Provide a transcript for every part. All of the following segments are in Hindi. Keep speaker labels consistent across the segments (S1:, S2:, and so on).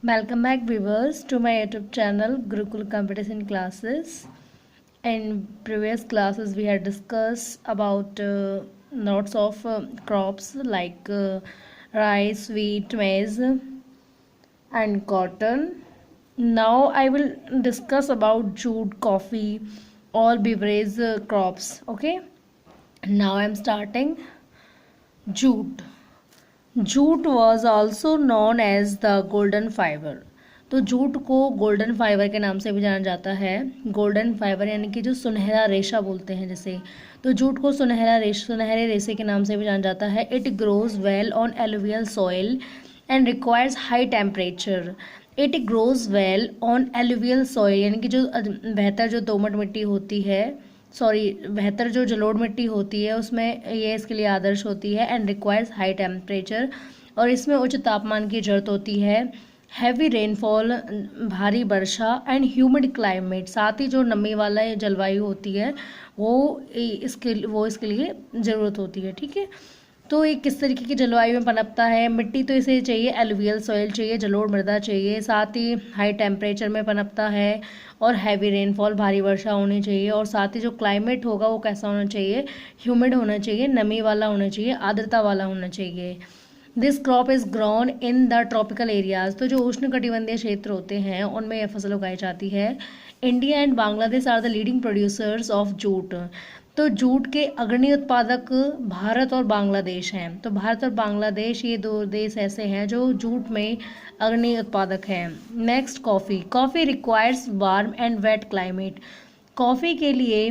S1: Welcome back, viewers, to my YouTube channel Gurukul Competition Classes. In previous classes, we had discussed about lots of crops like rice, wheat, maize, and cotton. Now, I will discuss about jute, coffee, all beverage crops. Okay. Now, I am starting jute. Jute was also known as the golden fibre. तो जूट को गोल्डन फाइबर के नाम से भी जाना जाता है। गोल्डन फाइबर यानी कि जो सुनहरा रेशा बोलते हैं जैसे, तो जूट को सुनहरे रेशे के नाम से भी जाना जाता है। It grows well on alluvial soil and requires high temperature. It grows well on alluvial soil यानी कि जो बेहतर जो दोमट मिट्टी होती है, बेहतर जो जलोढ़ मिट्टी होती है उसमें ये इसके लिए आदर्श होती है। एंड रिक्वायर्स हाई टेम्परेचर, और इसमें उच्च तापमान की जरूरत होती है। हैवी रेनफॉल, भारी वर्षा, एंड ह्यूमिड क्लाइमेट, साथ ही जो नमी वाला जलवायु होती है वो इसके लिए ज़रूरत होती है। ठीक है, तो ये किस तरीके की जलवायु में पनपता है? मिट्टी तो इसे चाहिए, एलुवियल सॉइल चाहिए, जलोढ़ मृदा चाहिए, साथ ही हाई टेम्परेचर में पनपता है, और हैवी रेनफॉल, भारी वर्षा होनी चाहिए, और साथ ही जो क्लाइमेट होगा वो कैसा होना चाहिए? ह्यूमिड होना चाहिए, नमी वाला होना चाहिए, आर्द्रता वाला होना चाहिए। This crop is grown in the tropical areas. तो जो उष्णकटिबंधीय क्षेत्र होते हैं उनमें यह फसल उगाई जाती है। India and Bangladesh are the leading producers of jute. तो जूट के अग्रणी उत्पादक भारत और बांग्लादेश हैं। तो भारत और बांग्लादेश ये दो देश ऐसे हैं जो जूट में अग्रणी उत्पादक हैं। Next, coffee. Coffee requires warm and wet climate. Coffee के लिए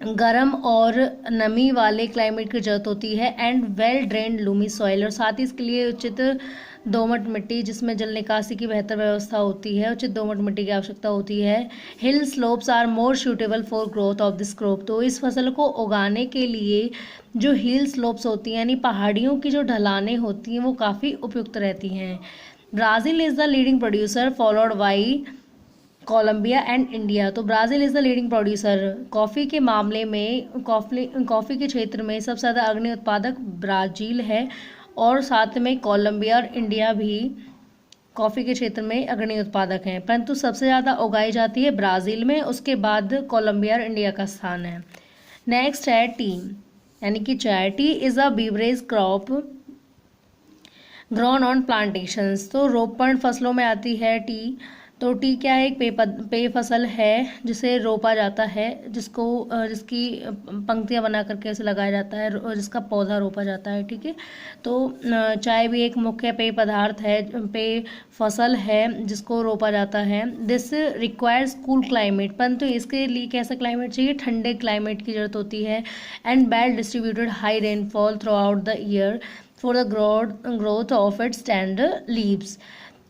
S1: गर्म और नमी वाले क्लाइमेट की जरूरत होती है। And well drained Lumi soil, और साथ ही इसके लिए उचित दोमट मिट्टी जिसमें जल निकासी की बेहतर व्यवस्था होती है, उचित दोमट मिट्टी की आवश्यकता होती है। Hill slopes are more suitable for growth of this crop. तो इस फसल को उगाने के लिए जो हिल स्लोप्स होती हैं यानी पहाड़ियों की जो ढलानें होती हैं वो काफ़ी उपयुक्त रहती हैं। Brazil is the leading producer followed by Colombia and India. तो Brazil is the leading producer. Coffee के मामले में कॉफ़ी के क्षेत्र में सबसे ज़्यादा अग्रणी उत्पादक ब्राज़ील है, और साथ में कोलंबिया और इंडिया भी कॉफ़ी के क्षेत्र में अग्रणी उत्पादक हैं, परंतु सबसे ज़्यादा उगाई जाती है ब्राज़ील में, उसके बाद कोलंबिया और इंडिया का स्थान है। नेक्स्ट है टी यानी कि चाय। T is a beverage crop grown on plantations. तो रोपण फसलों में आती है टी। तो टी क्या है? एक पेय फसल है जिसे रोपा जाता है, जिसकी पंक्तियां बना करके उसे लगाया जाता है, और जिसका पौधा रोपा जाता है। ठीक है, तो चाय भी एक मुख्य पेय पदार्थ है, पेय फसल है जिसको रोपा जाता है। दिस रिक्वायर्स कूल क्लाइमेट, परंतु इसके लिए कैसा क्लाइमेट चाहिए? ठंडे क्लाइमेट की जरूरत होती है। And well distributed high rainfall through out the year for the growth of its tender leaves,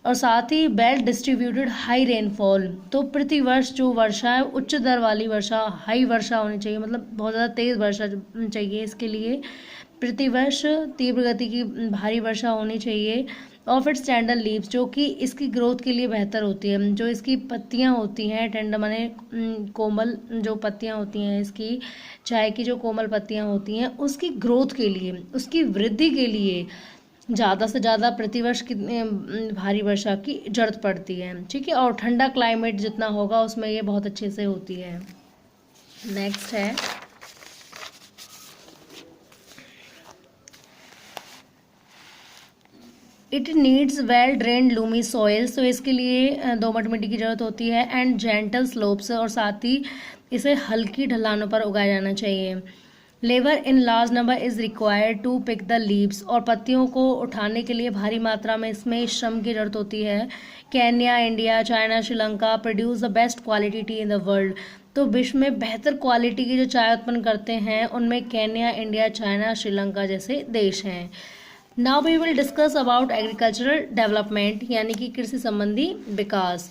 S1: और साथ ही वेल डिस्ट्रीब्यूटेड हाई रेनफॉल। तो प्रतिवर्ष जो वर्षा है उच्च दर वाली वर्षा, हाई वर्षा होनी चाहिए, मतलब बहुत ज़्यादा तेज़ वर्षा चाहिए इसके लिए। प्रतिवर्ष तीव्र गति की भारी वर्षा होनी चाहिए। ऑफ इट्स टेंडर लीव्स, जो कि इसकी ग्रोथ के लिए बेहतर होती है। जो इसकी पत्तियां होती हैं, टेंडर माने कोमल जो पत्तियां होती हैं, इसकी चाय की जो कोमल पत्तियां होती हैं उसकी ग्रोथ के लिए, उसकी वृद्धि के लिए ज़्यादा से ज़्यादा प्रतिवर्ष कितने भारी वर्षा की जरूरत पड़ती है। ठीक है, और ठंडा क्लाइमेट जितना होगा उसमें ये बहुत अच्छे से होती है। नेक्स्ट है it needs well drained Lumi soils. तो इसके लिए दोमट मिट्टी की जरूरत होती है। एंड जेंटल स्लोप्स, और साथ ही इसे हल्की ढलानों पर उगाया जाना चाहिए। Labour in large number is required to pick the leaves, और पत्तियों को उठाने के लिए भारी मात्रा में इसमें श्रम की जरूरत होती है। Kenya, India, China, Sri Lanka produce the best quality T in the world. तो विश्व में बेहतर क्वालिटी की जो चाय उत्पन्न करते हैं उनमें केन्या, इंडिया, चाइना, श्रीलंका जैसे देश हैं। Now we will discuss about agricultural development यानी कि कृषि संबंधी विकास।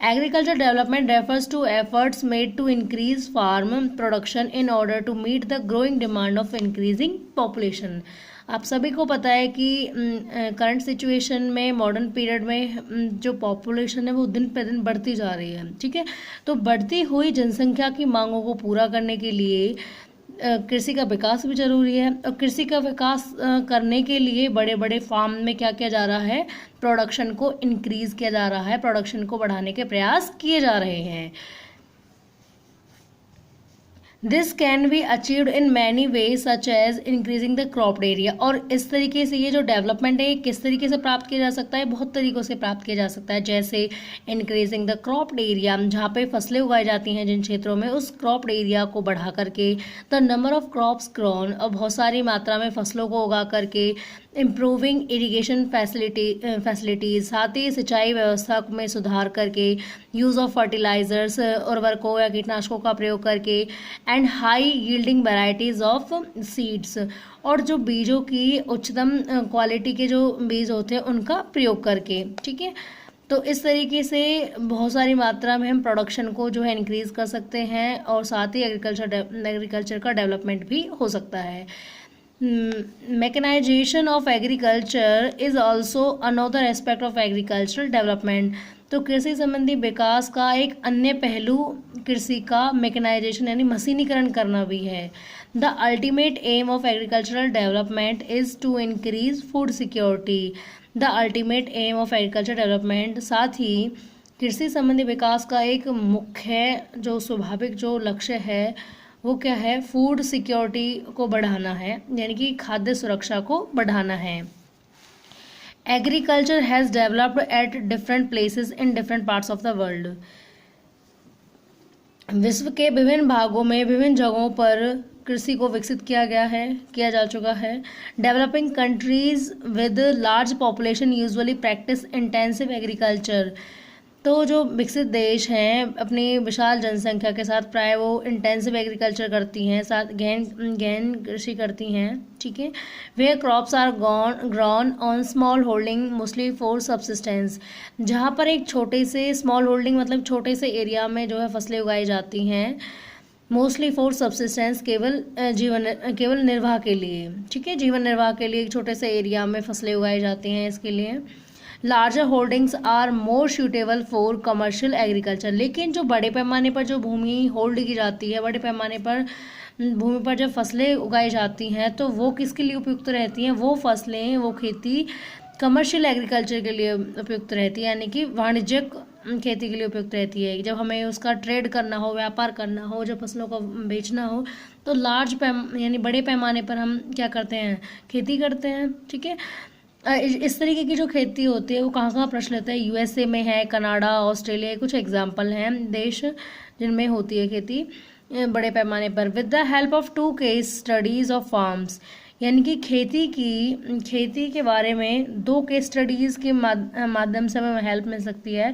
S1: Agriculture development refers to efforts made to increase farm production in order to meet the growing demand of increasing population. आप सभी को पता है कि करंट सिचुएशन में, मॉडर्न पीरियड में जो पॉपुलेशन है वो दिन पे दिन बढ़ती जा रही है। ठीक है, तो बढ़ती हुई जनसंख्या की मांगों को पूरा करने के लिए कृषि का विकास भी जरूरी है। और कृषि का विकास करने के लिए बड़े बड़े फार्म में क्या किया जा रहा है, प्रोडक्शन को इंक्रीज किया जा रहा है, प्रोडक्शन को बढ़ाने के प्रयास किए जा रहे हैं। This can be achieved in many ways such as increasing the cropped area. और इस तरीके से ये जो डेवलपमेंट है किस तरीके से प्राप्त किया जा सकता है, बहुत तरीक़ों से प्राप्त किया जा सकता है। जैसे इंक्रीजिंग द क्रॉप्ड एरिया, जहाँ पे फसलें उगाई जाती हैं जिन क्षेत्रों में, उस क्रॉप्ड एरिया को बढ़ा करके। The number of crops grown, और बहुत सारी मात्रा में फसलों को उगा करके। इम्प्रूविंग इरीगेशन फैसिलिटीज़, साथ ही सिंचाई व्यवस्था में सुधार करके। यूज़ ऑफ फर्टिलाइजर्स, उर्वरकों या कीटनाशकों का प्रयोग करके। And high yielding varieties of seeds, और जो बीजों की उच्चतम क्वालिटी के जो बीज होते हैं उनका प्रयोग करके। ठीक है, तो इस तरीके से बहुत सारी मात्रा में हम प्रोडक्शन को जो है इंक्रीज़ कर सकते हैं, और साथ ही एग्रीकल्चर का डेवलपमेंट भी हो सकता है। Mechanisation of agriculture is also another aspect of agricultural development. तो कृषि संबंधी विकास का एक अन्य पहलू कृषि का मैकेनाइजेशन यानी मशीनीकरण करना भी है। The ultimate aim of agricultural development is to increase food security. The ultimate aim of agriculture development, साथ ही कृषि संबंधी विकास का एक मुख्य जो स्वाभाविक जो लक्ष्य है वो क्या है, फूड सिक्योरिटी को बढ़ाना है, यानी कि खाद्य सुरक्षा को बढ़ाना है। Agriculture has developed at different places in different parts of the world. विश्व के विभिन्न भागों में विभिन्न जगहों पर कृषि को विकसित किया जा चुका है। Developing countries with large population usually practice intensive agriculture. तो जो विकसित देश हैं अपनी विशाल जनसंख्या के साथ प्राय वो इंटेंसिव एग्रीकल्चर करती हैं, साथ गहन कृषि करती हैं। ठीक है, वे crops are grown on small holding mostly for subsistence. जहाँ पर एक छोटे से स्मॉल होल्डिंग मतलब छोटे से एरिया में जो है फसलें उगाई जाती हैं, मोस्टली फॉर सबसिस्टेंस केवल निर्वाह के लिए। ठीक है, जीवन निर्वाह के लिए एक छोटे से एरिया में फसलें उगाई जाती हैं इसके लिए। Larger holdings are more suitable for commercial agriculture. लेकिन जो बड़े पैमाने पर जो भूमि होल्ड की जाती है, बड़े पैमाने पर भूमि पर जब फसलें उगाई जाती हैं तो वो किसके लिए उपयुक्त रहती हैं, वो फसलें वो खेती कमर्शियल एग्रीकल्चर के लिए उपयुक्त रहती है, यानी कि वाणिज्यिक खेती के लिए उपयुक्त रहती है। जब हमें उसका ट्रेड करना हो, व्यापार करना हो, जब फसलों को बेचना हो तो यानी बड़े पैमाने पर हम क्या करते हैं, खेती करते हैं। ठीक है, इस तरीके की जो खेती होती है वो कहाँ प्रचलित है, यूएसए में है, कनाडा, ऑस्ट्रेलिया, कुछ एग्जाम्पल हैं देश जिनमें होती है खेती बड़े पैमाने पर। With the help of 2 case studies of farms, यानी कि खेती के बारे में 2 केस स्टडीज़ के माध्यम से हमें हेल्प मिल सकती है।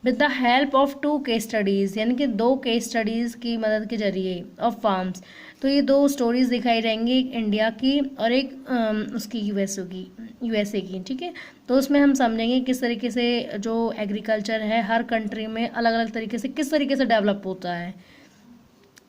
S1: With the help of 2 case studies, यानी कि 2 केस स्टडीज़ की मदद के जरिए ऑफ फार्म्स। तो ये 2 स्टोरीज दिखाई रहेंगी, एक इंडिया की और एक उसकी यूएसए की। ठीक है, तो उसमें हम समझेंगे किस तरीके से जो एग्रीकल्चर है हर कंट्री में अलग अलग तरीके से किस तरीके से डेवलप होता है।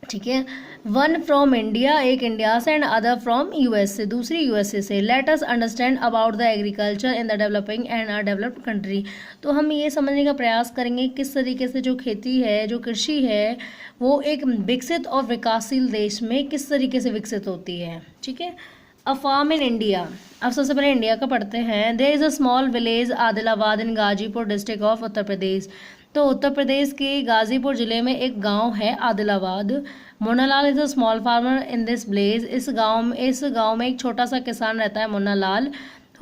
S1: ठीक है, वन फ्रॉम इंडिया, एक इंडिया से, एंड अदर फ्रॉम यूएसए, दूसरी यूएसए से। Let us understand about the agriculture in the developing and a developed country. तो हम ये समझने का प्रयास करेंगे किस तरीके से जो खेती है, जो कृषि है, वो एक विकसित और विकासशील देश में किस तरीके से विकसित होती है। ठीक है, अ फार्म इन इंडिया। अब सबसे पहले इंडिया का पढ़ते हैं। There is a small village Adilabad in Ghazipur district of Uttar Pradesh. तो उत्तर प्रदेश के गाजीपुर जिले में एक गांव है Adilabad. Munnalal is a small farmer in this village. इस गांव में एक छोटा सा किसान रहता है Munnalal,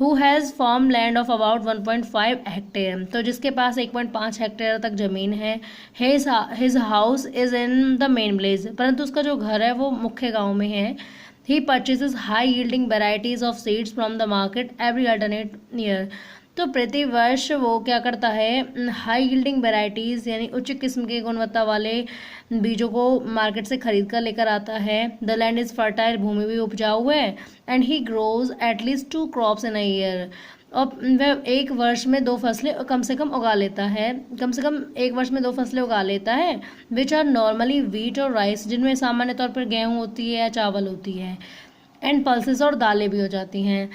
S1: who has farm land of about 1.5 hectare. तो जिसके पास 1.5 हेक्टेयर तक ज़मीन है। His house is in the main village, परंतु उसका जो घर है वो मुख्य गाँव में है। He purchases high yielding varieties of seeds from the market every alternate year. तो प्रति वर्ष वो क्या करता है, हाई यील्डिंग वेराइटीज़ यानी उच्च किस्म के गुणवत्ता वाले बीजों को मार्केट से खरीद कर लेकर आता है। द लैंड इज़ फर्टाइल, भूमि भी उपजाऊ है। And he grows at least 2 crops in a year. और वह एक वर्ष में 2 फसलें कम से कम उगा लेता है, कम से कम एक वर्ष में 2 फसलें उगा लेता है। विच आर नॉर्मली वीट और राइस, जिनमें सामान्य तौर पर गेहूँ होती है या चावल होती है। एंड पल्सेस, और दालें भी हो जाती हैं।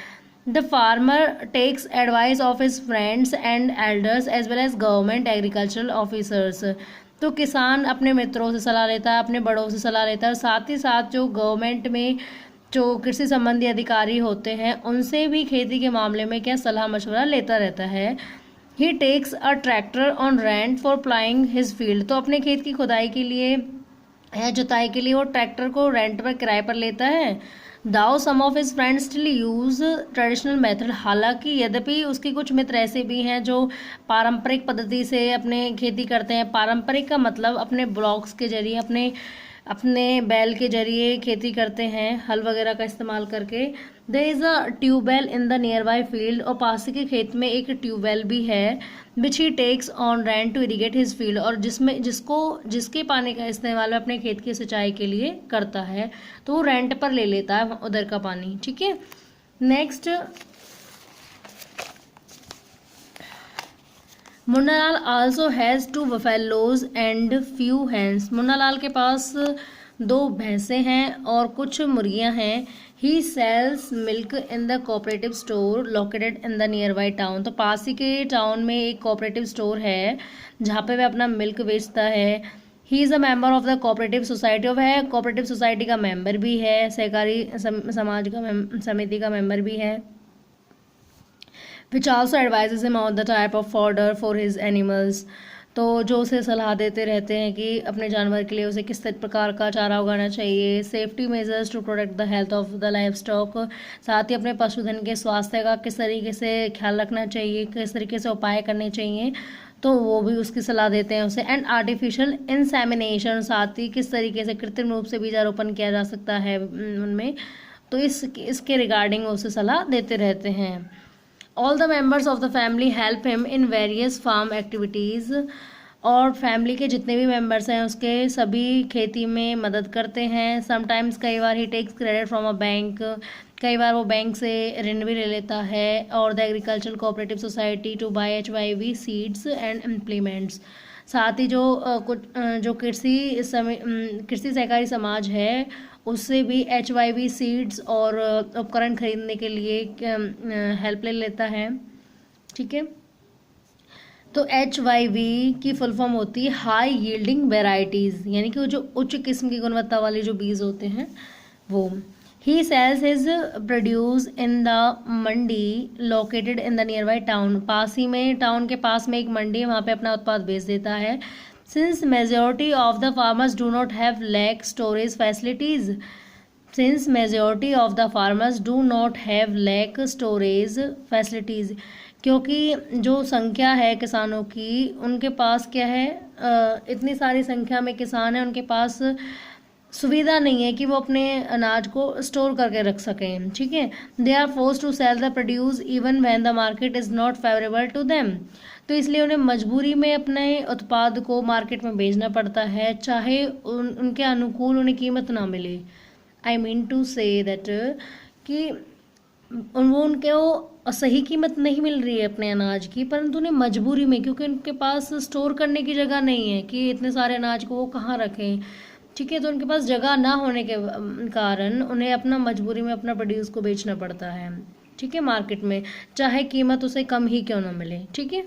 S1: The farmer takes advice of his friends and elders as well as government agricultural officers. तो किसान अपने मित्रों से सलाह लेता है, अपने बड़ों से सलाह लेता है, और साथ ही साथ जो गवर्नमेंट में जो कृषि संबंधी अधिकारी होते हैं उनसे भी खेती के मामले में क्या सलाह मशवरा लेता रहता है। He takes a tractor on rent for ploughing his field, तो अपने खेत की खुदाई के लिए या जुताई के लिए वो ट्रैक्टर को रेंट पर किराए पर लेता है। Though some of his friends still use traditional method, हालांकि यद्यपि उसके कुछ मित्र ऐसे भी हैं जो पारंपरिक पद्धति से अपने खेती करते हैं। पारंपरिक का मतलब अपने ब्लॉक्स के जरिए, अपने बैल के जरिए खेती करते हैं, हल वगैरह का इस्तेमाल करके। There is a tubewell in the nearby field, और पास के खेत में एक ट्यूबवेल भी है। Which he takes on rent to irrigate his field, और जिसके पानी का इस्तेमाल अपने खेत की सिंचाई के लिए करता है, तो वो रेंट पर ले लेता है उधर का पानी। ठीक है, next, Munnalal also has 2 buffaloes and few hens, Munnalal के पास 2 भैंसें हैं और कुछ मुर्गियां हैं। He sells milk in the cooperative store located in the nearby town, तो पास ही के टाउन में एक कोऑपरेटिव स्टोर है जहाँ पे वह अपना मिल्क बेचता है। He is a member of the cooperative society, और वह कोऑपरेटिव सोसाइटी का मेंबर भी है, सहकारी समाज का समिति का मेंबर भी है। Which also advises him on the type of fodder for his animals, तो जो उसे सलाह देते रहते हैं कि अपने जानवर के लिए उसे किस प्रकार का चारा उगाना चाहिए। Safety measures to protect the health of the livestock, साथ ही अपने पशुधन के स्वास्थ्य का किस तरीके से ख्याल रखना चाहिए, किस तरीके से उपाय करने चाहिए, तो वो भी उसकी सलाह देते हैं उसे। एंड आर्टिफिशियल इंसेमिनेशन, साथ ही किस तरीके से कृत्रिम रूप से बीजारोपण किया जा सकता है उनमें, तो इसके रिगार्डिंग उसे सलाह देते रहते हैं। All the members of the family help him in various farm activities, और फैमिली के जितने भी मेंबर्स हैं उसके सभी खेती में मदद करते हैं। समटाइम्स, कई बार he takes credit from a bank, कई बार वो बैंक से ऋण भी ले लेता है। और the agricultural cooperative society to buy HYV seeds and implements, साथ ही जो कृषि सहकारी समाज है उससे भी HYV सीड्स और उपकरण खरीदने के लिए हेल्प ले लेता है। ठीक है, तो HYV की फुल फॉर्म होती है हाई यील्डिंग वेराइटीज़, यानी कि वो जो उच्च किस्म की गुणवत्ता वाले जो बीज होते हैं वो। He sells his produce in the mandi located in the nearby town, पास ही में टाउन के पास में एक मंडी है, वहाँ पे अपना उत्पाद बेच देता है। Since majority of the farmers do not have lack storage facilities, since majority of the farmers do not have lack storage facilities, क्योंकि जो संख्या है किसानों की, उनके पास क्या है, इतनी सारी संख्या में किसान हैं, उनके पास सुविधा नहीं है कि वो अपने अनाज को स्टोर करके रख सकें। ठीक है, they are force to sell the produce even when the market is not favourable to them, तो इसलिए उन्हें मजबूरी में अपने उत्पाद को मार्केट में बेचना पड़ता है, चाहे उनके अनुकूल उन्हें कीमत ना मिले। I mean to say that कि उनके वो सही कीमत नहीं मिल रही है अपने अनाज की, परंतु उन्हें मजबूरी में, क्योंकि उनके पास स्टोर करने की जगह नहीं है कि इतने सारे अनाज को वो कहाँ रखें। ठीक है, तो उनके पास जगह ना होने के कारण उन्हें अपना मजबूरी में अपना प्रोड्यूस को बेचना पड़ता है। ठीक है, मार्केट में, चाहे कीमत उसे कम ही क्यों ना मिले। ठीक है,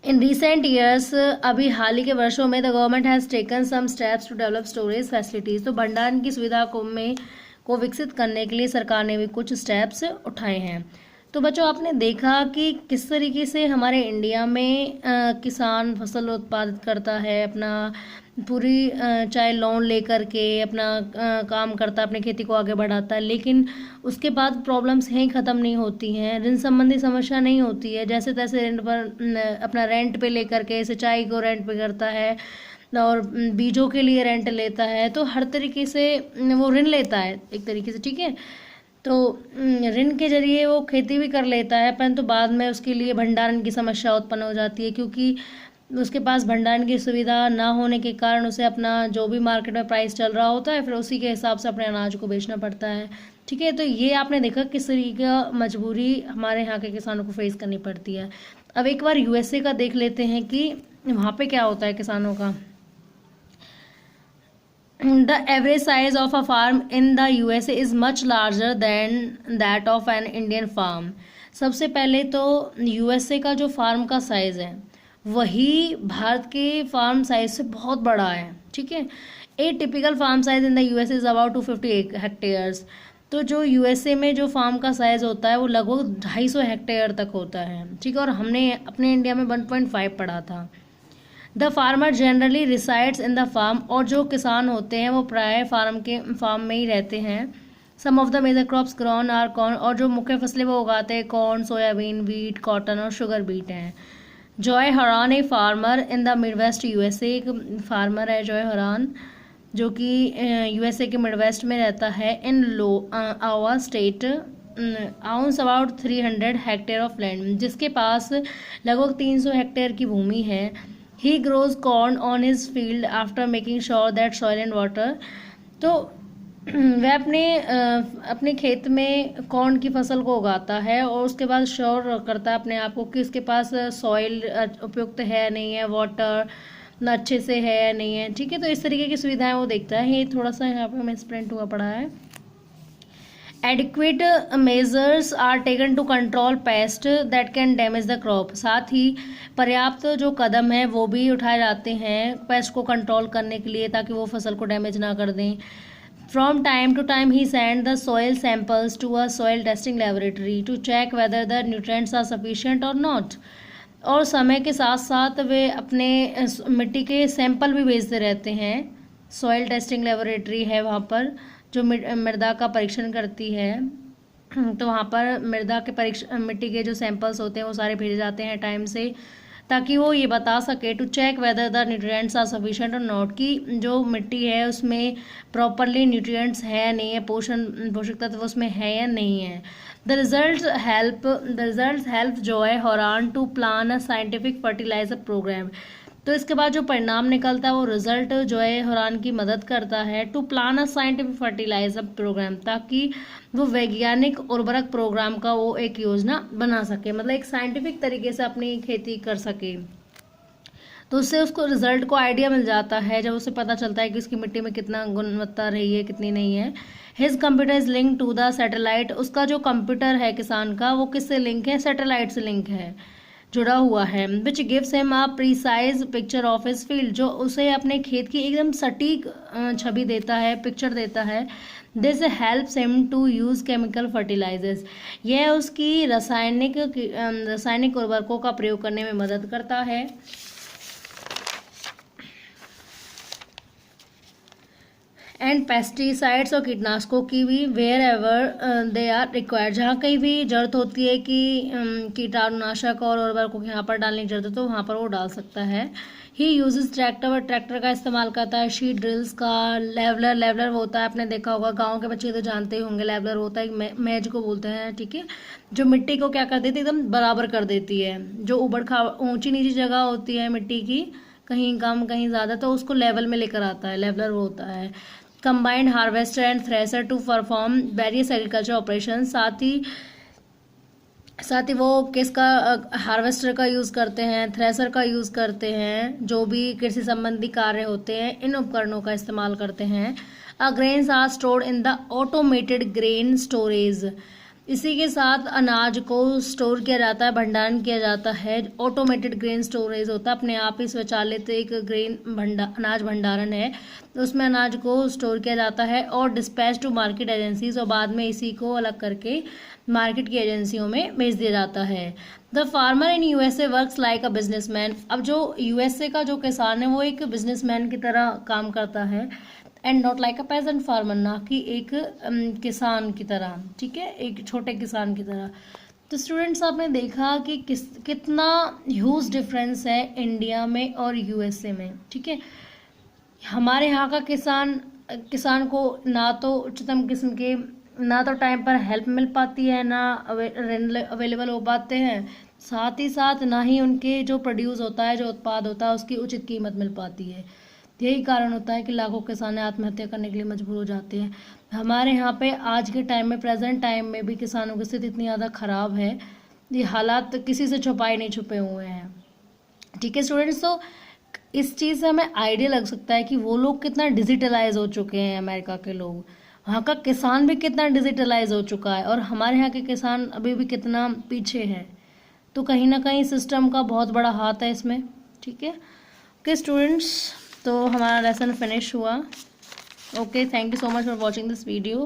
S1: इन रिसेंट ईयर्स, अभी हाल ही के वर्षों में, the government has taken some steps to develop storage facilities, तो भंडारण की सुविधा को विकसित करने के लिए सरकार ने भी कुछ स्टेप्स उठाए हैं। तो बच्चों, आपने देखा कि किस तरीके से हमारे इंडिया में किसान फसल उत्पादित करता है, अपना पूरी चाहे लोन लेकर के अपना काम करता है, अपने खेती को आगे बढ़ाता है, लेकिन उसके बाद प्रॉब्लम्स यहीं ख़त्म नहीं होती हैं, ऋण संबंधी समस्या नहीं होती है। जैसे तैसे ऋण पर अपना रेंट पे लेकर के सिंचाई को रेंट पे करता है और बीजों के लिए रेंट लेता है, तो हर तरीके से वो ऋण लेता है एक तरीके से। ठीक है, तो ऋण के जरिए वो खेती भी कर लेता है, परंतु बाद में उसके लिए भंडारण की समस्या उत्पन्न हो जाती है, क्योंकि उसके पास भंडारण की सुविधा ना होने के कारण उसे अपना जो भी मार्केट में प्राइस चल रहा होता है, फिर उसी के हिसाब से अपने अनाज को बेचना पड़ता है। ठीक है, तो ये आपने देखा किस तरीके का मजबूरी हमारे यहाँ के किसानों को फेस करनी पड़ती है। अब एक बार USA का देख लेते हैं कि वहाँ पे क्या होता है किसानों का। The average size of a farm in the USA is much larger than that of an Indian farm. सबसे पहले तो USA का जो फार्म का साइज़ है वही भारत के फार्म साइज से बहुत बड़ा है, ठीक है। A typical farm size in the US is about 250 hectares. तो जो यूएसए में जो फार्म का साइज होता है वो लगभग 250 हेक्टेयर तक होता है, ठीक है। और हमने अपने इंडिया में 1.5 पढ़ा था। The farmer generally resides in the farm, और जो किसान होते हैं वो प्राय फार्म में ही रहते हैं। Some of the major crops grown are corn, और जो मुख्य फसलें वो उगाते हैं कॉर्न, सोयाबीन, वीट, कॉटन और शुगर बीट हैं। Joy Haran a farmer in the Midwest USA, एक फार्मर है जॉय हरान जो कि यूएसए के मिडवेस्ट में रहता है। इन लो आवा state ounce about 300 hectare of land, जिसके पास लगभग 300 हेक्टेयर की भूमि है। ही grows corn on his field after making sure that soil and water. तो वह अपने खेत में कॉर्न की फसल को उगाता है और उसके बाद श्योर करता है अपने आप को कि उसके पास सॉइल उपयुक्त है नहीं है, वाटर ना अच्छे से है या नहीं है, ठीक है। तो इस तरीके की सुविधाएं वो देखता है। ये थोड़ा सा यहाँ पे हमें स्प्रिंट हुआ पड़ा है। Adequate measures are taken to control pest that can damage the crop, साथ ही पर्याप्त जो कदम है वो भी उठाए जाते हैं पेस्ट को कंट्रोल करने के लिए ताकि वो फसल को डैमेज ना कर दें। From time to time, he sent the soil samples to a soil testing laboratory to check whether the nutrients are sufficient or not. और समय के साथ साथ वे अपने मिट्टी के सैंपल भी भेजते रहते हैं। सॉइल टेस्टिंग लेबोरेटरी है वहाँ पर जो मृदा का परीक्षण करती है। तो वहाँ पर मृदा के मिट्टी के जो सैंपल्स होते हैं वो सारे भेजे जाते हैं टाइम से, ताकि वो ये बता सके to check whether the nutrients are sufficient or not, कि जो मिट्टी है उसमें प्रॉपरली न्यूट्रिएंट्स है नहीं है, पोषक तत्व उसमें है या नहीं है। The result help Joy Haran to plan a scientific fertilizer programme. तो इसके बाद जो परिणाम निकलता है वो रिजल्ट जॉय हरान की मदद करता है to plan a scientific fertilizer programme, ताकि वो वैज्ञानिक उर्वरक प्रोग्राम का वो एक योजना बना सके, मतलब एक साइंटिफिक तरीके से अपनी खेती कर सके। तो उससे उसको रिजल्ट को आइडिया मिल जाता है जब उसे पता चलता है कि उसकी मिट्टी में कितना गुणवत्ता रही है कितनी नहीं है। His computer is link to the satellite, उसका जो कंप्यूटर है किसान का वो किससे लिंक है, सैटेलाइट से लिंक है, जुड़ा हुआ है। Which gives him a precise picture of his field, जो उसे अपने खेत की एकदम सटीक छवि देता है, पिक्चर देता है। This helps him to use chemical fertilizers, यह उसकी रासायनिक उर्वरकों का प्रयोग करने में मदद करता है। एंड पेस्टिसाइड्स और कीटनाशकों की भी wherever they are required, जहाँ कहीं भी जरूरत होती है कि कीटाणुनाशक और उर्वरकों यहाँ पर डालने की जरूरत है तो वहाँ पर वो डाल सकता है। ही यूजेस ट्रैक्टर का इस्तेमाल करता है। शी ड्रिल्स का लेवलर होता है, आपने देखा होगा, गांव के बच्चे तो जानते ही होंगे। लेवलर होता है मैज को बोलते हैं, ठीक है, जो मिट्टी को क्या कर देती है, एकदम बराबर कर देती है। जो ऊंची नीची जगह होती है मिट्टी की, कहीं कम कहीं ज़्यादा, तो उसको लेवल में लेकर आता है, लेवलर होता है। Combined harvester and thresher to perform various agriculture operation, साथ ही वो किसका हार्वेस्टर का यूज़ करते हैं, थ्रेसर का यूज़ करते हैं, जो भी कृषि संबंधी कार्य होते हैं इन उपकरणों का इस्तेमाल करते हैं। Grains are stored in the automated grain storage, इसी के साथ अनाज को स्टोर किया जाता है, भंडारण किया जाता है। ऑटोमेटेड ग्रेन स्टोरेज होता है, अपने आप ही स्वचालित एक अनाज भंडारण है, उसमें अनाज को स्टोर किया जाता है और डिस्पैच टू मार्केट एजेंसीज, और बाद में इसी को अलग करके मार्केट की एजेंसियों में भेज दिया जाता है। The farmer in USA works like a businessman, अब जो यूएसए का जो किसान है वो एक बिजनेसमैन की तरह काम करता है। And not like a peasant farmer, ना कि एक किसान की तरह, ठीक है, एक छोटे किसान की तरह। तो स्टूडेंट्स आपने देखा कि कितना ह्यूज डिफरेंस है इंडिया में और यूएसए में, ठीक है। हमारे यहाँ का किसान को ना तो उच्चतम किस्म के, ना तो टाइम पर हेल्प मिल पाती है, ना अवेलेबल हो पाते हैं, साथ ही साथ ना ही उनके जो प्रोड्यूस होता है, जो उत्पाद होता है, उसकी उचित कीमत मिल पाती है। यही कारण होता है कि लाखों किसान आत्महत्या करने के लिए मजबूर हो जाते हैं। हमारे यहाँ पे आज के टाइम में, प्रेजेंट टाइम में भी किसानों की स्थिति इतनी ज़्यादा ख़राब है, ये हालात किसी से छुपाए नहीं छुपे हुए हैं, ठीक है स्टूडेंट्स। तो इस चीज़ से हमें आइडिया लग सकता है कि वो लोग कितना डिजिटलाइज हो चुके हैं, अमेरिका के लोग, वहाँ का किसान भी कितना डिजिटलाइज हो चुका है, और हमारे यहाँ के किसान अभी भी कितना पीछे है। तो कहीं ना कहीं सिस्टम का बहुत बड़ा हाथ है इसमें, ठीक है। ओके स्टूडेंट्स, तो हमारा लेसन फिनिश हुआ। Okay, thank you so much for watching this video.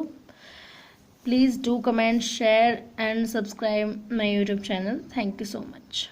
S1: Please do comment, share and subscribe my YouTube channel. Thank you so much.